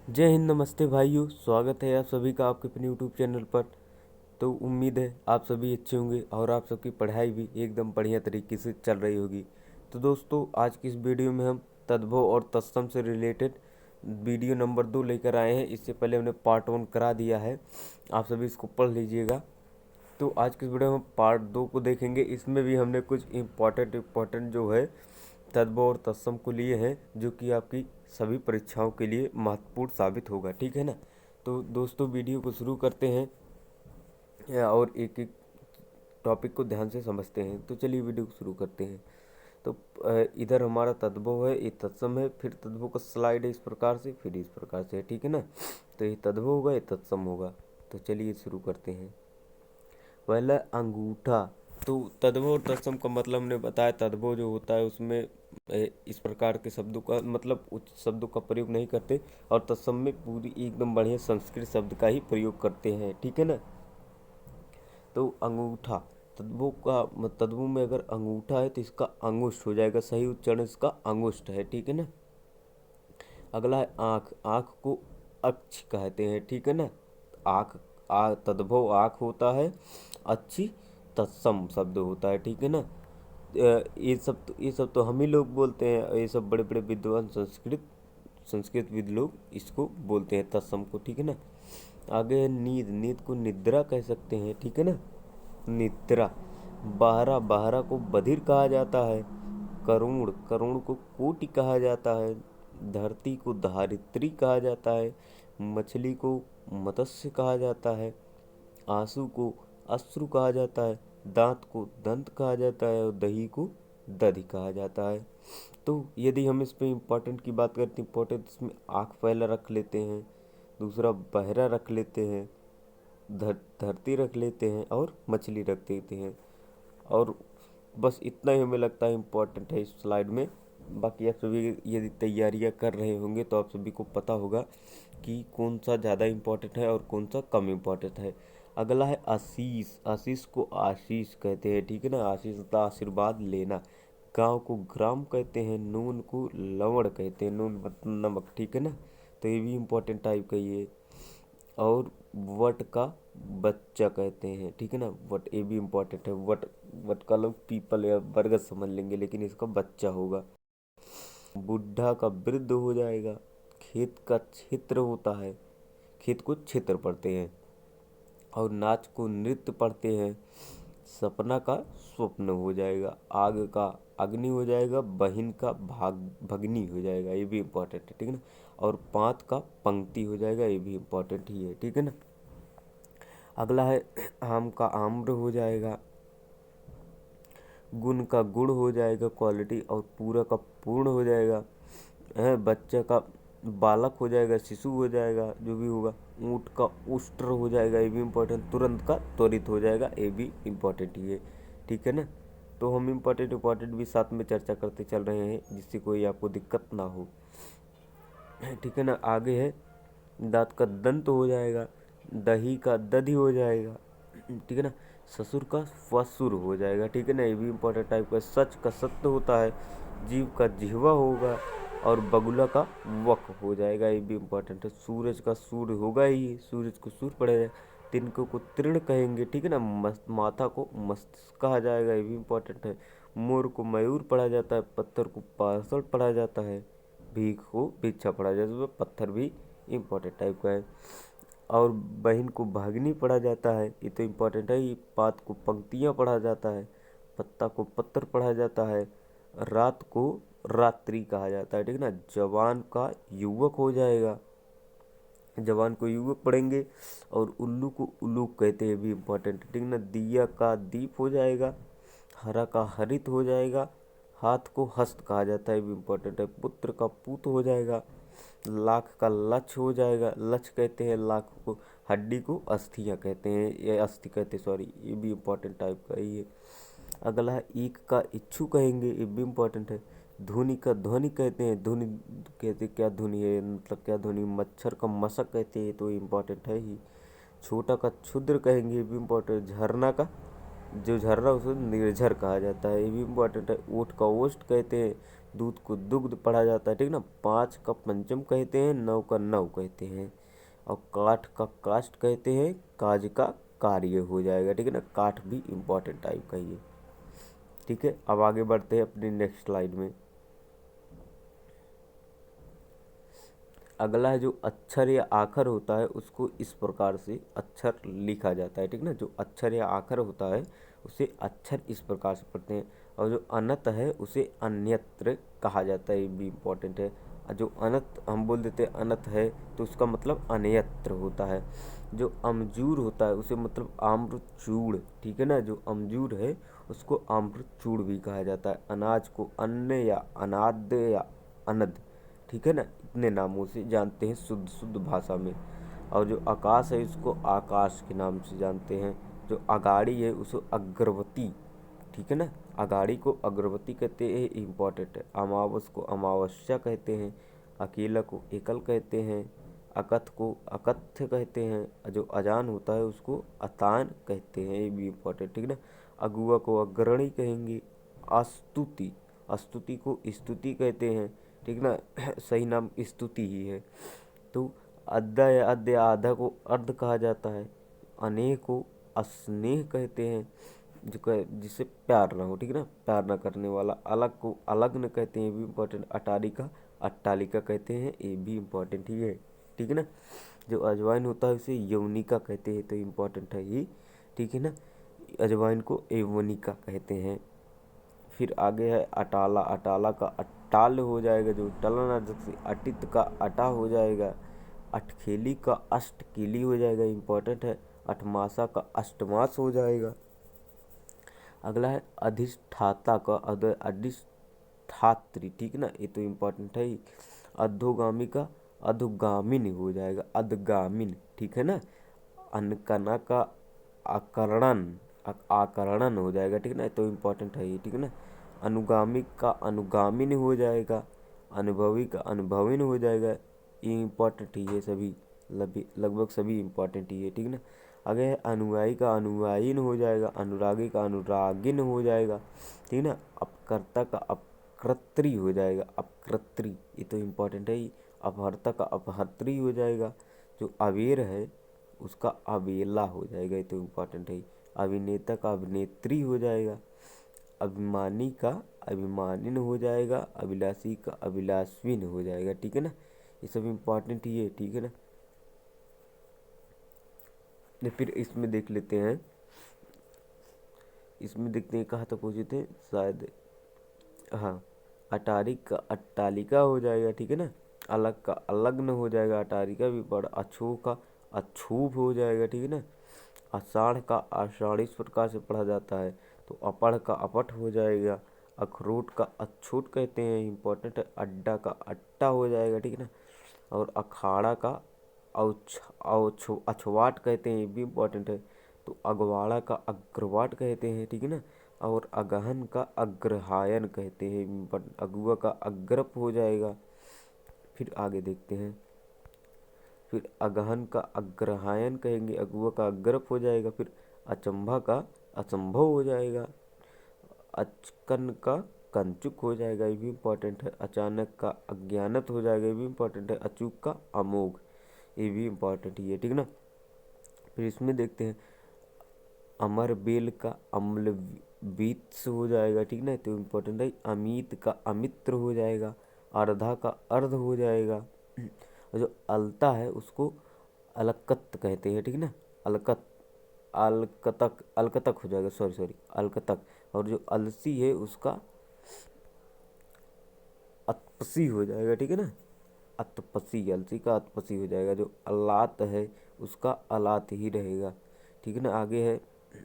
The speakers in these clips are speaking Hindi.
जय हिंद, नमस्ते भाइयों। स्वागत है आप सभी का आपके अपने यूट्यूब चैनल पर। तो उम्मीद है आप सभी अच्छे होंगे और आप सबकी पढ़ाई भी एकदम बढ़िया तरीके से चल रही होगी। तो दोस्तों, आज की इस वीडियो में हम तद्भव और तत्सम से रिलेटेड वीडियो नंबर 2 लेकर आए हैं। इससे पहले हमने पार्ट 1 करा दिया है, आप सभी इसको पढ़ लीजिएगा। तो आज की इस वीडियो में हम पार्ट 2 को देखेंगे। इसमें भी हमने कुछ इम्पॉर्टेंट जो है तद्भव और तत्सम को लिए हैं, जो कि आपकी सभी परीक्षाओं के लिए महत्वपूर्ण साबित होगा। ठीक है ना। तो दोस्तों, वीडियो को शुरू करते हैं और एक एक टॉपिक को ध्यान से समझते हैं। तो चलिए वीडियो को शुरू करते हैं। तो इधर हमारा तद्भव है, ये तत्सम है। फिर तद्भव का स्लाइड है इस प्रकार से, फिर इस प्रकार से है। ठीक है ना। तो ये तद्भव होगा, ये तत्सम होगा। तो चलिए शुरू करते हैं। पहला अंगूठा। तो तद्भव और तत्सम का मतलब हमने बताया। तद्भव जो होता है उसमें इस प्रकार के शब्दों का मतलब उच्च शब्दों का प्रयोग नहीं करते, और तत्सम में पूरी एकदम बढ़िया संस्कृत शब्द का ही प्रयोग करते हैं। ठीक है ना। तो अंगूठा, तद्भव में अगर अंगूठा है तो इसका अंगुष्ठ हो जाएगा। सही उच्चारण इसका अंगुष्ठ है। ठीक है ना। अगला है आँख। आँख को अक्ष कहते हैं। ठीक है ना। आँख, तद्भव आँख होता है, अच्छी तत्सम शब्द होता है। ठीक है ना। ये सब तो हम ही लोग बोलते हैं। ये सब बड़े बड़े विद्वान संस्कृतविद लोग इसको बोलते हैं, तत्सम को। ठीक है ना। आगे है नींद। नींद को निद्रा कह सकते हैं। ठीक है ना। निद्रा। बाहरा। बाहरा को बधिर कहा जाता है। करुण। करुण को कोटि कहा जाता है। धरती को धारित्री कहा जाता है। मछली को मत्स्य कहा जाता है। आंसू को अश्रु कहा जाता है। दांत को दंत कहा जाता है और दही को दधि कहा जाता है। तो यदि हम इस पे इम्पोर्टेंट की बात करते हैं, इम्पोर्टेंट इसमें आँख पहला रख लेते हैं, दूसरा बहरा रख लेते हैं, धरती रख लेते हैं और मछली रख देते हैं। और बस इतना ही हमें लगता है इम्पोर्टेंट है इस स्लाइड में। बाकी आप सभी यदि तैयारियां कर रहे होंगे तो आप सभी को पता होगा कि कौन सा ज़्यादा इम्पोर्टेंट है और कौन सा कम इम्पोर्टेंट है। अगला है आशीष। आशीष को आशीष कहते हैं। ठीक है ना। आशीष मतलब आशीर्वाद लेना। गांव को ग्राम कहते हैं। नून को लवण कहते हैं। नून मतलब नमक। ठीक है ना। तो ये भी इम्पोर्टेंट टाइप का ये। और वट का बच्चा कहते हैं। ठीक है ना। वट, ये भी इम्पोर्टेंट है। वट, वट का लोग पीपल या बरगद समझ लेंगे, लेकिन इसका बच्चा होगा। बुढ़ा का वृद्ध हो जाएगा। खेत का क्षेत्र होता है, खेत को क्षेत्र पढ़ते हैं। और नाच को नृत्य पढ़ते हैं। सपना का स्वप्न हो जाएगा। आग का अग्नि हो जाएगा। बहिन का भगनी हो जाएगा। ये भी इम्पोर्टेंट है। ठीक है ना। और पाँत का पंक्ति हो जाएगा। ये भी इम्पोर्टेंट ही है। ठीक है ना। अगला है आम का आम्र हो जाएगा। गुण का गुण हो जाएगा, क्वालिटी। और पूरा का पूर्ण हो जाएगा। बच्चे का बालक हो जाएगा, शिशु हो जाएगा, जो भी होगा। ऊँट का उष्ट्र हो जाएगा। ये भी इम्पोर्टेंट। तुरंत का त्वरित हो जाएगा। ये भी इम्पोर्टेंट ही है। ठीक है ना। तो हम इम्पोर्टेंट भी साथ में चर्चा करते चल रहे हैं, जिससे कोई आपको दिक्कत ना हो। ठीक है ना। आगे है दांत का दंत हो जाएगा। दही का दधि हो जाएगा। ठीक है ना। ससुर का ससुर हो जाएगा। ठीक है ना। ये भी इम्पोर्टेंट टाइप का। सच का सत्य होता है। जीव का जिह्वा होगा। और बगुला का वक हो जाएगा। ये भी इम्पोर्टेंट है। सूरज का सूर्य होगा ही, सूरज को सूर्य पढ़ा जाएगा। तिनकों को तीर्ण कहेंगे। ठीक है ना। माथा को मस्तिष्क कहा जाएगा। ये भी इम्पोर्टेंट है। मोर को मयूर पढ़ा जाता है। पत्थर को पार्सल पढ़ा जाता है। भीख को भिक्षा पढ़ा जाता है। पत्थर भी इम्पोर्टेंट टाइप का है। और बहन को भागनी पढ़ा जाता है। ये तो इम्पोर्टेंट है। ये पात को पंक्तियाँ पढ़ा जाता है। पत्ता को पत्थर पढ़ा जाता है। रात को रात्रि कहा जाता है। ठीक है ना। जवान का युवक हो जाएगा। जवान को युवक पढ़ेंगे। और उल्लू को उल्लूक कहते हैं, भी इम्पोर्टेंट। ठीक है ना। दिया का दीप हो जाएगा। हरा का हरित हो जाएगा। हाथ को हस्त कहा जाता है, भी इम्पोर्टेंट है। पुत्र का पूत हो जाएगा। लाख का लक्ष्य हो जाएगा। लक्ष्य कहते हैं लाख को। हड्डी को अस्थियाँ कहते हैं, ये अस्थि कहते हैं, सॉरी। ये भी इम्पोर्टेंट टाइप का ही है। अगला है ईक का इच्छु कहेंगे, ये भी इम्पोर्टेंट है। धुनी का ध्वनि कहते हैं। धुनी कहते क्या धुनी है, मतलब क्या धुनी। मच्छर का मशक कहते हैं, तो इम्पोर्टेंट है ही। छोटा का क्षुद्र कहेंगे, ये भी इम्पोर्टेंट। झरना का जो झरना उसे निर्झर कहा जाता है, ये भी इम्पोर्टेंट है। ओठ का ओष्ठ कहते हैं। दूध को दुग्ध पढ़ा जाता है, ठीक ना। 5 का पंचम कहते हैं, 9 का नव कहते हैं, और काठ का काष्ठ कहते हैं, काज का कार्य हो जाएगा, ठीक है ना। काठ भी इम्पोर्टेंट टाइप का ही है, ठीक है। अब आगे बढ़ते हैं अपनी नेक्स्ट स्लाइड में। अगला है जो अक्षर या आखर होता है उसको इस प्रकार से अक्षर लिखा जाता है, ठीक ना। जो अक्षर या आखर होता है उसे अक्षर इस प्रकार से पढ़ते हैं, और जो अनत है उसे अन्यत्र कहा जाता है, ये भी इम्पोर्टेंट है। जो अनत हम बोल देते हैं अनत है तो उसका मतलब अन्यत्र होता है। जो अमजूर होता है उसे मतलब आम्रचूड़, ठीक है ना। जो अमजूर है उसको आम्रचूड़ भी कहा जाता है। अनाज को अन्न या अनाद या अनद, ठीक है ना, इतने नामों से जानते हैं शुद्ध शुद्ध भाषा में। और जो आकाश है उसको आकाश के नाम से जानते हैं। जो अगाड़ी है उसे अगरबत्ती, ठीक है ना। अगाड़ी को अगरबत्ती कहते हैं, इम्पोर्टेंट है। अमावस को अमावस्या कहते हैं, अकेला को एकल कहते हैं, अकथ को अकथ्य कहते हैं, जो अजान होता है उसको अतान कहते हैं, ये भी इम्पोर्टेंट, ठीक है ना। अगुआ को अग्रणी कहेंगे। अस्तुति, अस्तुति को स्तुति कहते हैं, ठीक ना। सही नाम स्तुति ही है। तो अद्धा या अद्य आधा को अर्ध कहा जाता है। अनेह को अस्नेह कहते हैं, जो जिससे प्यार ना हो, ठीक है ना, प्यार ना करने वाला। अलग को अलग न कहते हैं, ये भी इम्पोर्टेंट। अटारिका अट्टालिका कहते हैं, ये भी इम्पोर्टेंट ही है, ठीक है ना। जो अजवाइन होता है उसे यवनिका कहते हैं, तो इम्पोर्टेंट है ये, ठीक है ना। अजवाइन को एवनिका कहते हैं। फिर आगे है अटाला, अटाला का अट्टाल हो जाएगा, जो टलन से अटित का अटा हो जाएगा। अटखेली का अष्टकेली हो जाएगा, इम्पोर्टेंट है। अठमासा का अष्टमास हो जाएगा। अगला है अधिष्ठाता का अधिष्ठात्री, ठीक ना, ये तो इम्पोर्टेंट है ही। अधोगामी का अधोगामिन हो जाएगा, अधगामिन, ठीक है ना। अनकना का आकरणन आकरणन हो जाएगा, ठीक है ना, तो इम्पोर्टेंट है ये, ठीक है ना। अनुगामी का अनुगामिन हो जाएगा। अनुभवी का अनुभविन हो जाएगा, ये इम्पोर्टेंट ही है सभी, लगभग सभी इम्पोर्टेंट ही है, ठीक है ना। आगे है अनुयायी का अनुयायीन हो जाएगा। अनुरागी का अनुरागिन हो जाएगा, ठीक है ना। अपकर्ता का अपकृत्री हो जाएगा, अपकृत्री, ये तो इम्पोर्टेंट है ही। अपहर्ता का अपहर्त्री हो जाएगा। जो अवेर है उसका अवेला हो जाएगा, ये तो इम्पोर्टेंट है ही। अभिनेता का अभिनेत्री हो जाएगा। अभिमानी का अभिमानिन हो जाएगा। अभिलाषी का अभिलाषविन हो जाएगा, ठीक है ना। ये सब इम्पोर्टेंट ही है, ठीक है ना। फिर इसमें देख लेते हैं, इसमें देखते हैं कहाँ तक पहुँचे थे शायद, हाँ। अटारिक का अट्टालिका हो जाएगा, ठीक है ना। अलग का अलग्न हो जाएगा, अटारिका भी पढ़। अछूह का अछूभ हो जाएगा, ठीक है ना। आषाढ़ का आषाढ़ इस प्रकार से पढ़ा जाता है, तो अपढ़ का अपठ हो जाएगा। अखरोट का अछूट कहते हैं, इंपॉर्टेंट है। अड्डा का अट्टा हो जाएगा, ठीक है ना। और अखाड़ा का अछवाट कहते हैं, ये भी इम्पोर्टेंट है। तो अगवाड़ा का अग्रवाट कहते हैं, ठीक है ना। और अगहन का अग्रहायन कहते हैं, बट अगुआ का अग्रप हो जाएगा। फिर आगे देखते हैं, फिर अगहन का अग्रहायन कहेंगे, अगुआ का अग्रप हो जाएगा। फिर अचंभा का असंभव हो जाएगा। अचकन का कंचुक हो जाएगा, ये भी इम्पोर्टेंट है। अचानक का अज्ञानत हो जाएगा, ये भी इम्पोर्टेंट है। अचूक का अमोघ, ये भी इम्पोर्टेंट ही है, ठीक ना। फिर इसमें देखते हैं, अमर बेल का अम्ल बीत्स हो जाएगा, ठीक ना, तो इम्पोर्टेंट है। अमित का अमित्र हो जाएगा। अर्धा का अर्ध हो जाएगा। और जो अलता है उसको अलकत कहते हैं, ठीक ना। अलकत अलकतक अलकतक हो जाएगा, सॉरी सॉरी, अलकतक। और जो अलसी है उसका अतपसी हो जाएगा, ठीक है ना। अतपसी, अलसी का अतपसी हो जाएगा। जो अलात है उसका अलात ही रहेगा, ठीक है ना। आगे है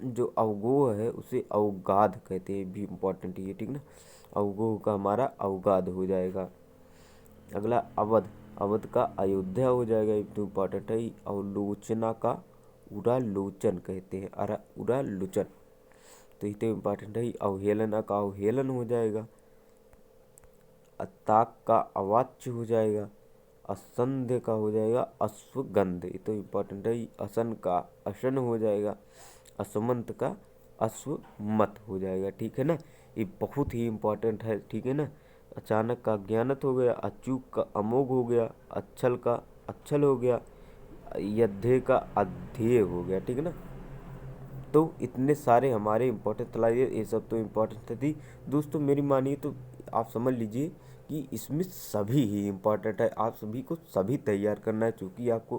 जो अवगोह है उसे अवगाध कहते हैं, भी इम्पोर्टेंट ही है, ठीक ना। अवगोह का हमारा अवगाध हो जाएगा। अगला अवध, अवध का अयोध्या हो जाएगा, ये तो इम्पोर्टेंट है। अवलोचना का उरालोचन कहते हैं, उरालोचन, तो ये तो इम्पोर्टेंट है। अवहेलना का अवहेलन हो जाएगा। अताक का अवाच्य हो जाएगा। असंध्य का हो जाएगा अश्वगंध, ये तो इम्पोर्टेंट है। असन का अशन हो जाएगा। असमंत का अश्वमत हो जाएगा, ठीक है ना। ये बहुत ही इम्पोर्टेंट है, ठीक है ना। अचानक का अज्ञानत हो गया, अचूक का अमोघ हो गया, अच्छल का अच्छल हो गया, यद्धेय का अध्येय हो गया। ठीक है ना। तो इतने सारे हमारे इम्पोर्टेंट तलाइए, ये सब तो इम्पोर्टेंट थी दोस्तों। मेरी मानिए तो आप समझ लीजिए कि इसमें सभी ही इम्पोर्टेंट है। आप सभी को सभी तैयार करना है, चूँकि आपको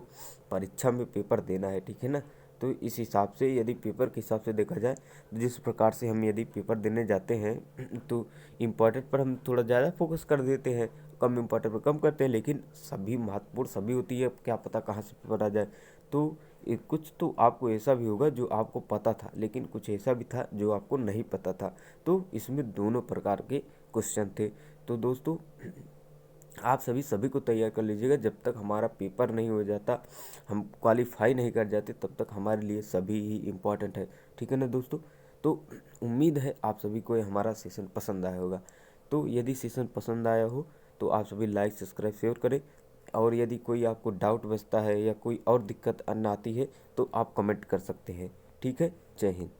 परीक्षा में पेपर देना है। ठीक है ना। तो इस हिसाब से यदि पेपर के हिसाब से देखा जाए, जिस प्रकार से हम यदि पेपर देने जाते हैं तो इम्पोर्टेंट पर हम थोड़ा ज़्यादा फोकस कर देते हैं, कम इम्पोर्टेंट पर कम करते हैं, लेकिन सभी महत्वपूर्ण सभी होती है, क्या पता कहाँ से पेपर आ जाए। तो कुछ तो आपको ऐसा भी होगा जो आपको पता था, लेकिन कुछ ऐसा भी था जो आपको नहीं पता था। तो इसमें दोनों प्रकार के क्वेश्चन थे। तो दोस्तों आप सभी को तैयार कर लीजिएगा। जब तक हमारा पेपर नहीं हो जाता, हम क्वालिफाई नहीं कर जाते, तब तक हमारे लिए सभी ही इम्पोर्टेंट है। ठीक है ना दोस्तों। तो उम्मीद है आप सभी को ये हमारा सेशन पसंद आया होगा। तो यदि सेशन पसंद आया हो तो आप सभी लाइक सब्सक्राइब शेयर करें, और यदि कोई आपको डाउट बचता है या कोई और दिक्कत अन्य आती है तो आप कमेंट कर सकते हैं। ठीक है। जय हिंद।